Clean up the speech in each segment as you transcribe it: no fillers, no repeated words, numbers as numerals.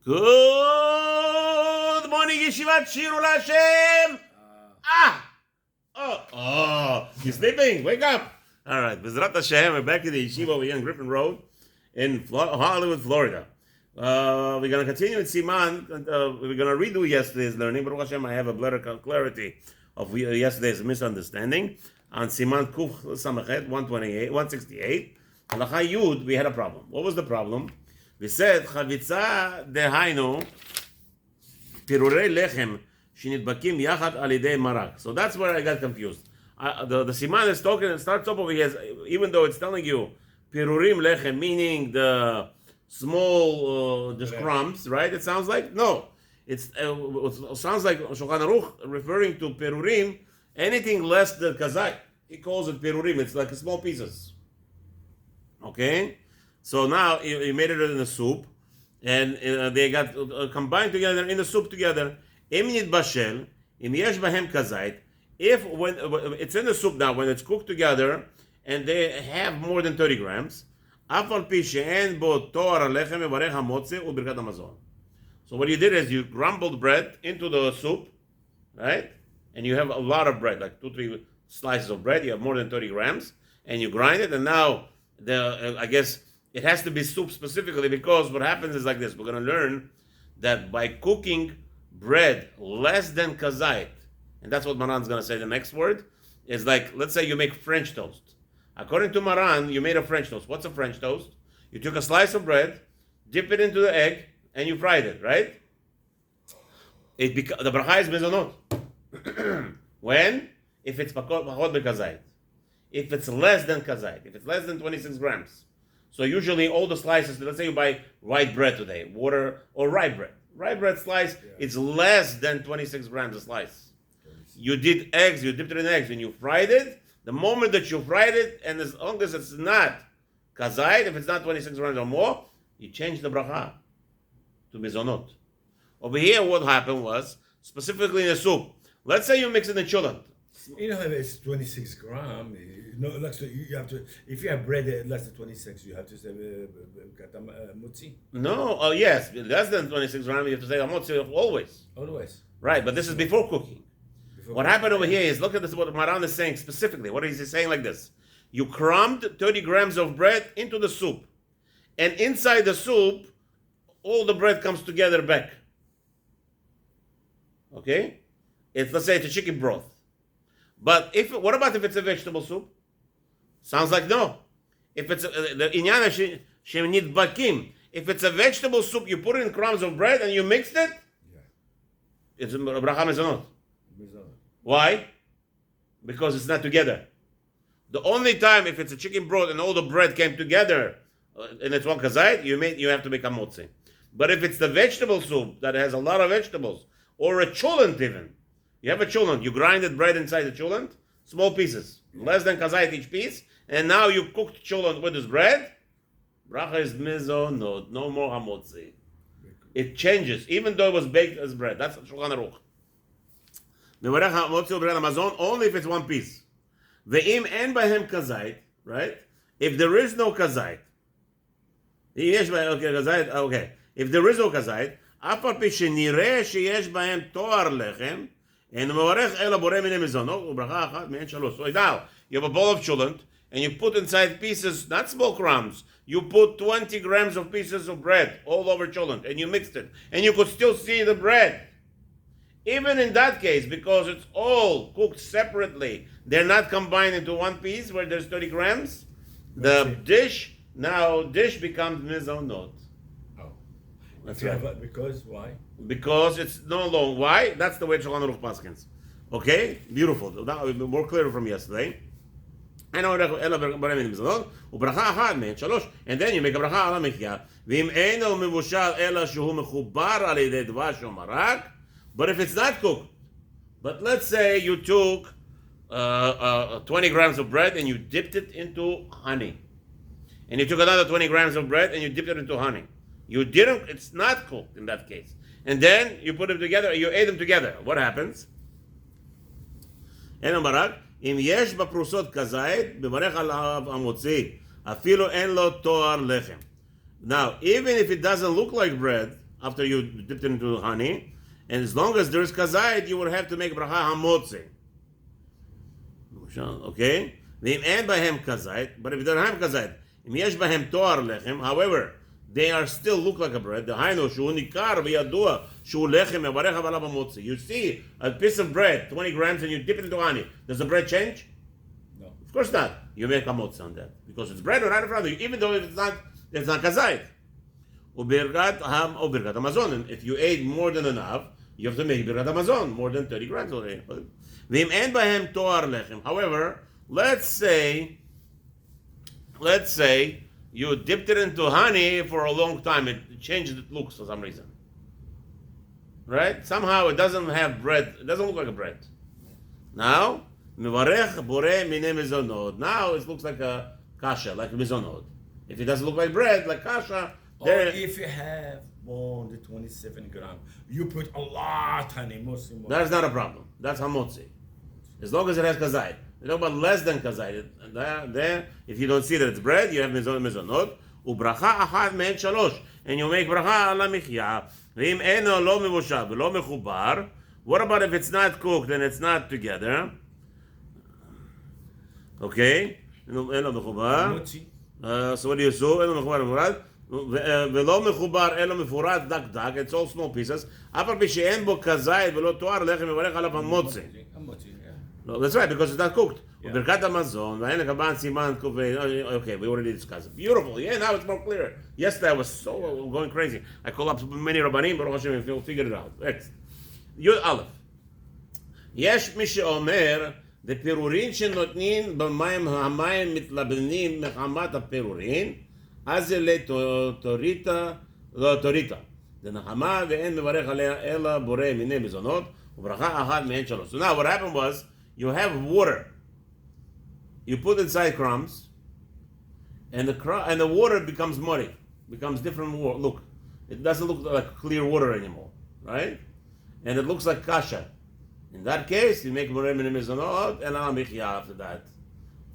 Good morning, Yeshivat Shiru Hashem. You're sleeping? Wake up. All right, Bezrat Hashem, we're back in the yeshiva over here on Griffin Road in Hollywood, Florida. We're going to continue with Siman. We're going to redo yesterday's learning. Baruch Hashem, I have a better clarity of yesterday's misunderstanding. On Siman Kuf Samachet 168, Halacha Yud, we had a problem. What was the problem? We said, Chavitza dehainu pirurei lechem shenidbakim yachad al idei marak. So that's where I got confused. The Siman is talking and starts up over here, even though it's telling you pirurim lechem, meaning the small just crumbs, right? It sounds like no. It sounds like Shulchan Aruch referring to pirurim, anything less than kazai. He calls it pirurim. It's like small pieces. Okay. So now you made it in the soup, and they got combined together in the soup together. Im nit bashel, im yesh bahem kazait. If when it's in the soup now, when it's cooked together, and they have more than 30 grams, afal pi she'en bo toar alechem mevarech hamotze u'birkat hamazon. So what you did is you crumbled bread into the soup, right? And you have a lot of bread, like 2-3 slices of bread. You have more than 30 grams, and you grind it. And now I guess. It has to be soup specifically because what happens is like this. We're going to learn that by cooking bread less than kazait, and that's what Maran's going to say, the next word, is like, let's say you make French toast. According to Maran, you made a French toast. What's a French toast? You took a slice of bread, dip it into the egg, and you fried it, right? The bracha is mezonot. When? If it's pachot bekazait. If it's less than kazait. If it's less than 26 grams. So usually all the slices, let's say you buy white bread today, water or rye bread. Rye bread slice, it's less than 26 grams a slice. You did eggs, you dipped it in eggs, and you fried it. The moment that you fried it, and as long as it's not kazait, if it's not 26 grams or more, you change the bracha to mizonot. Over here, what happened was, specifically in the soup, let's say you mix it in chulent. You know, if it's 26 grams, you have to, if you have bread less than 26, you have to say mutzi. No, yes, less than 26 grams, you have to say mutzi always. Always. Right, but this is before cooking. What happened over here is, look at this, what Maran is saying specifically. What is he saying like this? You crumbed 30 grams of bread into the soup. And inside the soup, all the bread comes together back. Okay? Let's say it's a chicken broth. But what about if it's a vegetable soup? Sounds like no. If it's the inyan shenid bakim, if it's a vegetable soup, you put it in crumbs of bread and you mixed it. Yeah. It's bracha mezonot. Why? Because it's not together. The only time if it's a chicken broth and all the bread came together and it's one kazait, you have to make a motzi. But if it's the vegetable soup that has a lot of vegetables, or a chulent even, you have a chulent, you grinded bread inside the chulent, small pieces, less than kazait each piece, and now you cooked chulent with this bread, bracha is mizonot, no more hamotzi. It changes, even though it was baked as bread. That's Shulchan Aruch. Mevarech hamotzi u'birkat hamazon, only if it's one piece. Ve'im en bahem kazait, right? If there is no kazait, if there is no kazait, אף על פי שנראה שיש בהם תואר לחם, and מברך אל הבורא מיני מזונות, וברכה אחת מהן שלוש. So now, you have a bowl of chulent, and you put inside pieces, not small crumbs, you put 20 grams of pieces of bread all over chulent, and you mixed it, and you could still see the bread. Even in that case, because it's all cooked separately, they're not combined into one piece where there's 30 grams, the dish becomes mizonot. That's right. Because why? Because it's no longer why. That's the way Shulchan Aruch paskins. Okay, beautiful. That will be more clear from yesterday. And then you make a bracha al hamechya. But if it's not cooked, but let's say you took 20 grams of bread and you dipped it into honey, and you took another 20 grams of bread and you dipped it into honey. It's not cooked in that case. And then you put them together, you ate them together. What happens? אם יש בפרוסות כזית, בברך עליו המוציא, אפילו אין לו תואר לחם. Now, even if it doesn't look like bread, after you dipped it into honey. And as long as there is kazait, you would have to make bracha hamotzi. Okay? And bahem kazait, but if you don't have kazait, yesh bahem toar lechem, however, they are still look like a bread. The hainu shu nikar v'yadua shu lechem mevarecha v'alav hamotzi. You see a piece of bread, 20 grams, and you dip it into honey. Does the bread change? No. Of course not. You make hamotzi on that because it's bread right in front of you, even though it's not kazait. Ubirgat Amazon. If you ate more than enough, you have to make birkat Amazon, more than 30 grams already. However, let's say you dipped it into honey for a long time. It changed its looks for some reason. Right? Somehow it doesn't have bread. It doesn't look like a bread. Now, now it looks like a kasha, like a mizonot. If it doesn't look like bread, like kasha, or if you have more than 27 grams, you put a lot honey, mostly. That's not a problem. That's hamotzi. As long as it has kazait. You know about less than kazait. There, if you don't see that it's bread, you have mizonot. Ubracha achad me'en shalosh. And you make bracha ala michya. Ve'im eno lo mevoshav ve'lo mechubar. What about if it's not cooked and it's not together? Okay? Eno mechubar. So what do you do? Eno mechubar mefurad. ולא מחובר אלא מפורט דק דק, it's all small pieces, אף על פי שאין בו כזית ולא תואר לחם מברך עליו המוצא. No, that's right, because it's not cooked. ברכת המזון, והנה כמובן סימן קובע, okay, we already discussed it. Beautiful, yeah, now it's more clear. Yesterday I was so going crazy. I called up many רבנים, ברוך השם, if you figure it out. Next. י' א', יש מי שאומר, בפירורים שנותנים במים, המים מתלבנים מחמת הפירורים, אז זה לתוריטה, לא תוריטה. זה נחמה ואין מברך עליה אלא בורא מיני מזונות, וברכה אחת מהן שלוש. So now what happened was, you have water. You put inside crumbs, and the water becomes muddy, becomes different look. It doesn't look like clear water anymore, right? And it looks like kasha. In that case, you make bore minim mizonot and al michya after that,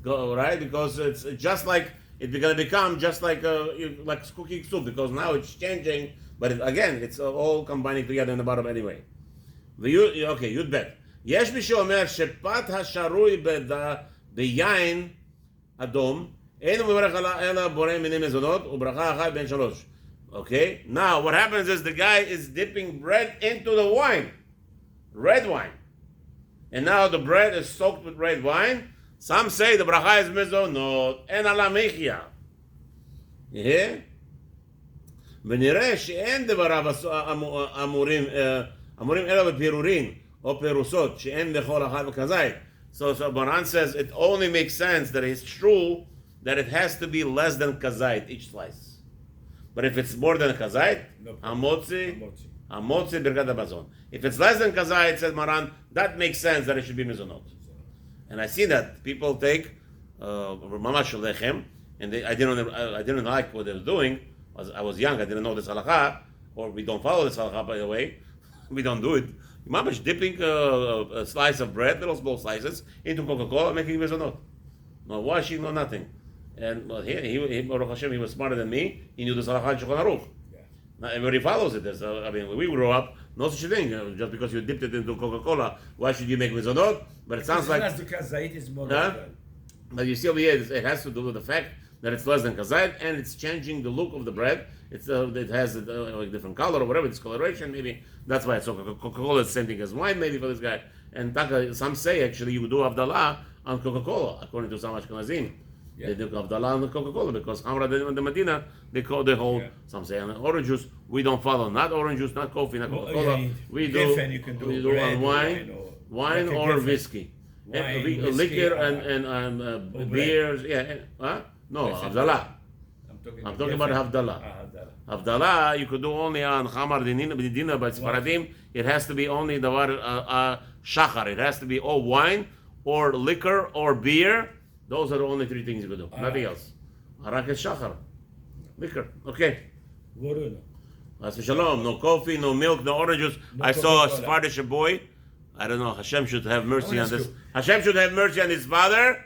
right? Because it's just like it's going to become just like cooking soup, because now it's changing. But again, it's all combining together in the bottom anyway. Okay, you'd bet. יש מי שאומר שפת השרוי ביין אדום אין הוא מברך אלא בורא מיני מזונות וברכה אחת בין שלוש. Okay, now what happens is the guy is dipping bread into the wine, red wine, and now the bread is soaked with red wine. Some say the bracha is mezonot and ala mechia. You hear? ונראה שאין דבריו אמורים אלא בפירורים או פירוסות שאין לכל אחד וכזית. So Baran says it only makes sense that it's true that it has to be less than kazait each slice. But if it's more than kazait, hamotzi birkat hamazon. If it's less than kazait, says Maran, that makes sense that it should be mizonot. And I see that people take mamash lechem, and I didn't like what they were doing. I was young, I didn't know this halacha, or we don't follow this halacha, by the way. We don't do it. Mamash dipping a slice of bread, little small slices, into Coca-Cola, making mizonot. No washing, no nothing. And he Baruch Hashem, he was smarter than me. He knew this halacha in Shulchan Aruch. Now everybody follows it. I mean, we grew up, no such a thing. Just because you dipped it into Coca-Cola, why should you make mizonot? But it sounds like kazait is more. But you see over here, it has to do with the fact that it's less than kazait, and it's changing the look of the bread. It has a different color or whatever, discoloration maybe. That's why it's so. Coca-Cola is the same thing as wine maybe for this guy. And some say actually you do Havdalah on Coca-Cola, according to some Ashkenazim. They do Havdalah on the Coca-Cola because Hamra de Medina, they hold, some say on orange juice. We don't follow, not orange juice, not coffee, not Coca-Cola. We do on wine or whiskey. Liquor and beers. No, Havdalah. I'm talking about Havdalah. Havdalah, you could do only on Chamar Dinina, but Sfaradim, it has to be only the Shachar. It has to be or wine, or liquor, or beer. Those are the only three things you could do. Nothing else. Arak is Shachar. Liquor. Okay. As Shalom, no coffee, no milk, no orange juice. I saw a Sephardish boy. I don't know. Hashem should have mercy on this. Hashem should have mercy on his father,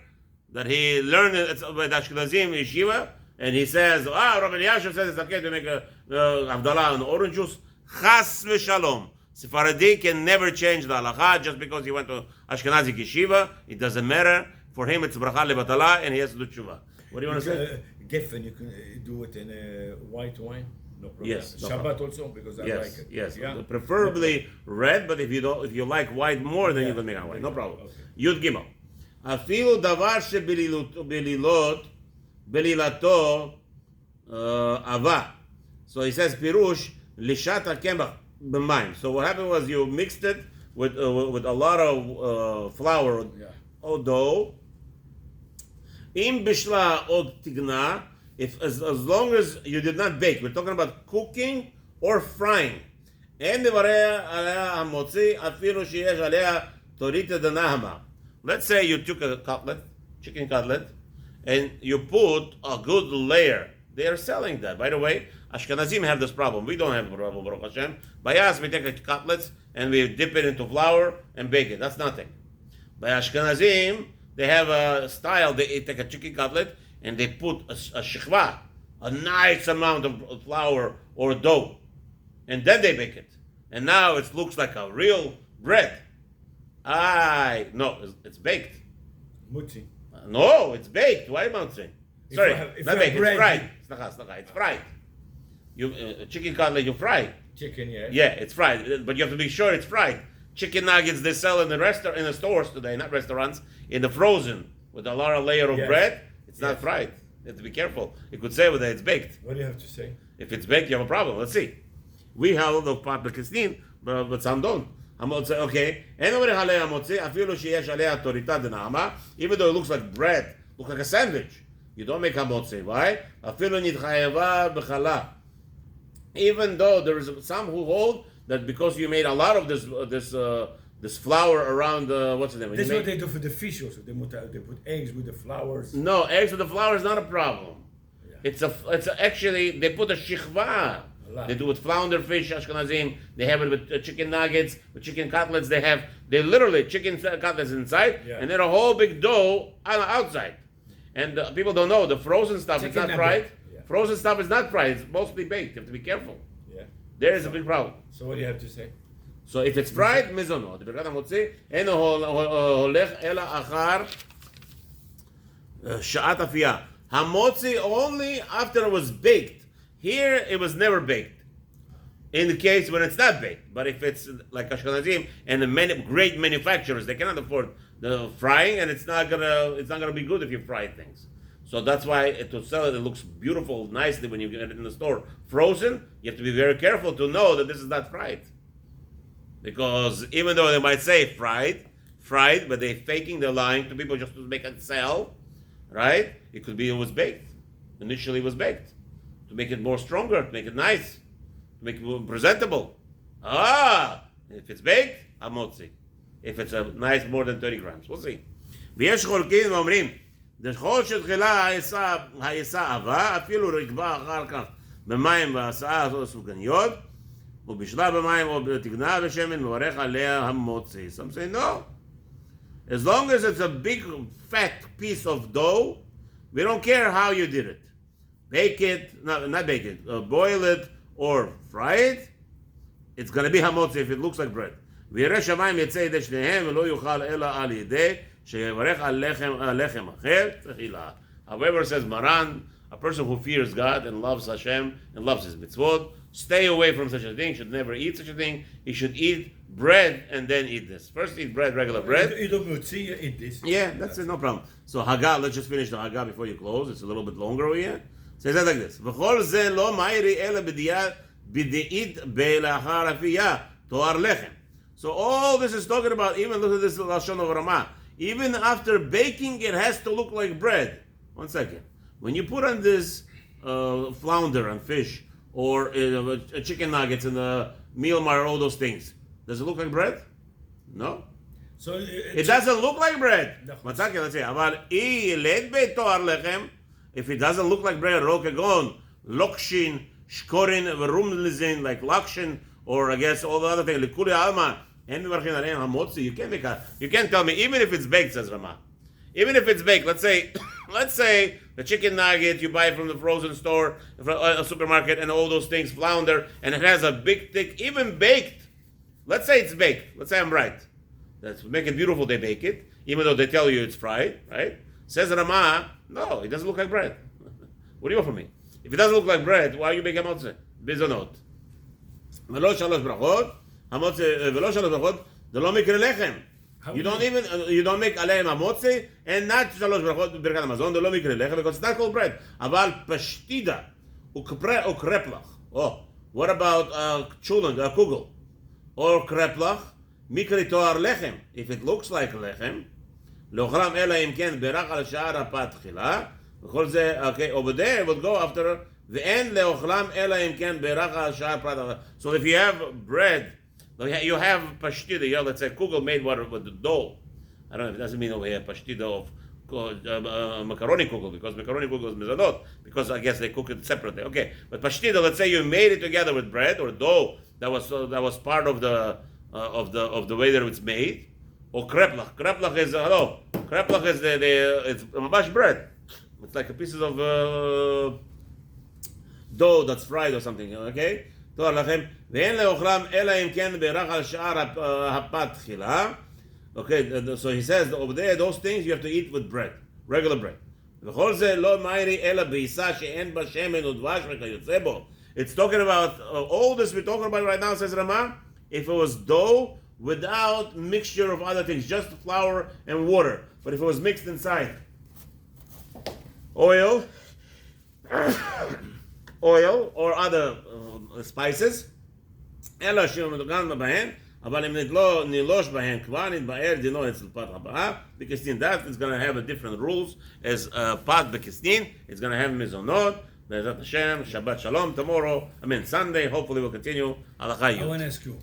that he learned it by Ashkenazim Yeshiva, and he says, Rabbi Yashav says it's okay to make a Havdalah on orange juice. Chas v'shalom. Sephardi can never change the halacha just because he went to Ashkenazi yeshiva. It doesn't matter. For him, it's bracha lebatala, and he has to do tshuva. What do you want to say? Geffen, you can do it in white wine. No problem. Yes. No Shabbat problem. also because I Yes. like it. Yes. Yeah? Preferably red, but if you like white more, then you can make it white. No problem. Okay. Yud Gimel. Afilu davar belilato ava. So he says pirush lishat hakemach b'mayim. So what happened was you mixed it with a lot of flour or dough. Im bishla od tigna. If as long as you did not bake, we're talking about cooking or frying. And let's say you took a cutlet, chicken cutlet, and you put a good layer. They are selling that. By the way, Ashkenazim have this problem. We don't have a problem, Baruch Hashem. By us, we take a cutlets and we dip it into flour and bake it. That's nothing. By Ashkenazim, they have a style. They take a chicken cutlet and they put a shechva, a nice amount of flour or dough, and then they bake it. And now it looks like a real bread. No, it's baked. Mutzi. No, it's baked. Why am I saying? Sorry, not baked. Bread, It's fried. It's fried. You chicken cutlet, you fry. Chicken, yeah. Yeah, it's fried, but you have to be sure it's fried. Chicken nuggets they sell in the stores today, not restaurants, in the frozen with a lot of layer of bread. It's not fried. You have to be careful. You could say whether it's baked. What do you have to say? If it's baked, you have a problem. Let's see. We have the part bekesnin, but some don't. Okay. Even though it looks like bread, looks like a sandwich, you don't make hamotzi. Why? Even though there is some who hold that because you made a lot of this flour around what's the name? That's what they do for the fish also. They put eggs with the flowers. No, eggs with the flour is not a problem. Yeah. Actually they put a shichva. They do it with flounder fish, Ashkenazim. They have it with chicken nuggets, with chicken cutlets. They literally chicken cutlets inside, and then a whole big dough outside. And people don't know the frozen stuff. It's not fried. Yeah. Frozen stuff is not fried. It's mostly baked. You have to be careful. Yeah. There is a big problem. So what do you have to say? So if it's fried, mizono. The ברכת המוציא אינו הולך אלא אחר שעת אפייה. Hamotzi only after it was baked. Here it was never baked. In the case when it's not baked, but if it's like Ashkenazim and the great manufacturers, they cannot afford the frying, and it's not gonna be good if you fry things. So that's why to sell it, it looks beautiful, nicely when you get it in the store. Frozen, you have to be very careful to know that this is not fried. Because even though they might say fried, but they're faking, they're lying to people just to make it sell, right? It could be it was baked. Initially it was baked. To make it more stronger, to make it nice, to make it more presentable. If it's baked, hamotzi. If it's a nice more than 30 grams, we'll see. ויש חולקים ואומרים, דכל שתחילה העיסה עבה, אפילו רקבה אחר כך במים והעשאה הסופגניות, ובשלה במים או בתגנה ושמן מברך עליה המוציא. Some say no. As long as it's a big fat piece of dough, we don't care how you did it. Bake it, not bake it, boil it or fry it, it's going to be hamotzi if it looks like bread. וירא שמיים יצא ידי שניהם ולא יאכל אלא על ידי שיברך על לחם אחר תחילה. However, says Maran, a person who fears God and loves Hashem and loves his mitzvot, stay away from such a thing, should never eat such a thing. He should eat bread and then eat this. First eat bread, regular bread. Eat this. Yeah, that's it, no problem. So Haggah, let's just finish the Haggah before you close. It's a little bit longer over here. Says that like this. וכל זה לא מאירי אלא בדאית בלאחר אפייה, תואר לחם. So all this is talking about, even look at this Lashon of Ramah. Even after baking, it has to look like bread. One second. When you put on this flounder and fish, or chicken nuggets and the meal mar, all those things, does it look like bread? No. So it doesn't look like bread. Let's say, if it doesn't look like bread, rokegon, lokshin, shkorin, verumlizin, like lakshin, or I guess all the other things, likuri alma, you can't tell me, even if it's baked, says Ramah. Even if it's baked, let's say the chicken nugget you buy from the frozen store, from a supermarket, and all those things flounder, and it has a big, thick, even baked. Let's say it's baked. Let's say I'm right. Let's make it beautiful. They bake it, even though they tell you it's fried, right? Says Rama, no, it doesn't look like bread. What do you want from me? If it doesn't look like bread, why are you making motze? Bizonot. ולא שלוש ברכות, ולא שלוש ברכות, זה לא מקרה לחם. You don't make עליהם המוצא, and not שלוש ברכות ברכת המזון, זה לא מקרה לחם, because it's not called bread. אבל פשטידה, או קרפלח. Oh, what about chulent, kugel? Or קרפלח, מקרה תואר לחם. If it looks like לחם, לאוכלם אלא אם כן בירך על שער הפת תחילה, וכל זה, okay, over there, we'll go after, ואין לאוכלם אלא אם כן בירך על שער פת תחילה. So if you have bread, you have pashtida, you have, let's say, kugel made with the dough. I don't know if it doesn't mean over here pashtida of macaroni kugel, because macaroni kugel is mezanot, because I guess they cook it separately. Okay, but pashtida, let's say you made it together with bread or dough that was part of the way that it's made. Or kreplach. Kreplach is kreplach is it's mamash bread. It's like a pieces of dough that's fried or something. Okay. תואר לכם, ואין לאוכלם אלא אם כן בירך על שער הפת תחילה. Okay, so he says over there, those things you have to eat with bread, regular bread. וכל זה לא מאירי אלא בעיסה שאין בה שמן ודבש וכיוצא בו. It's talking about, all this we're talking about right now, says Rama, if it was dough without mixture of other things, just flour and water. But if it was mixed inside, oil, or other spices, אלא שמדוגן בהן, אבל אם נלוש בהן כבר נתבאר דינו אצל פת הבאה, בקסטין that is going to have a different rules as פת בקסטין, it's going to have מזונות, בעזרת השם, Shabbat Shalom tomorrow, Sunday, hopefully we'll continue. Halacha. I want to ask you,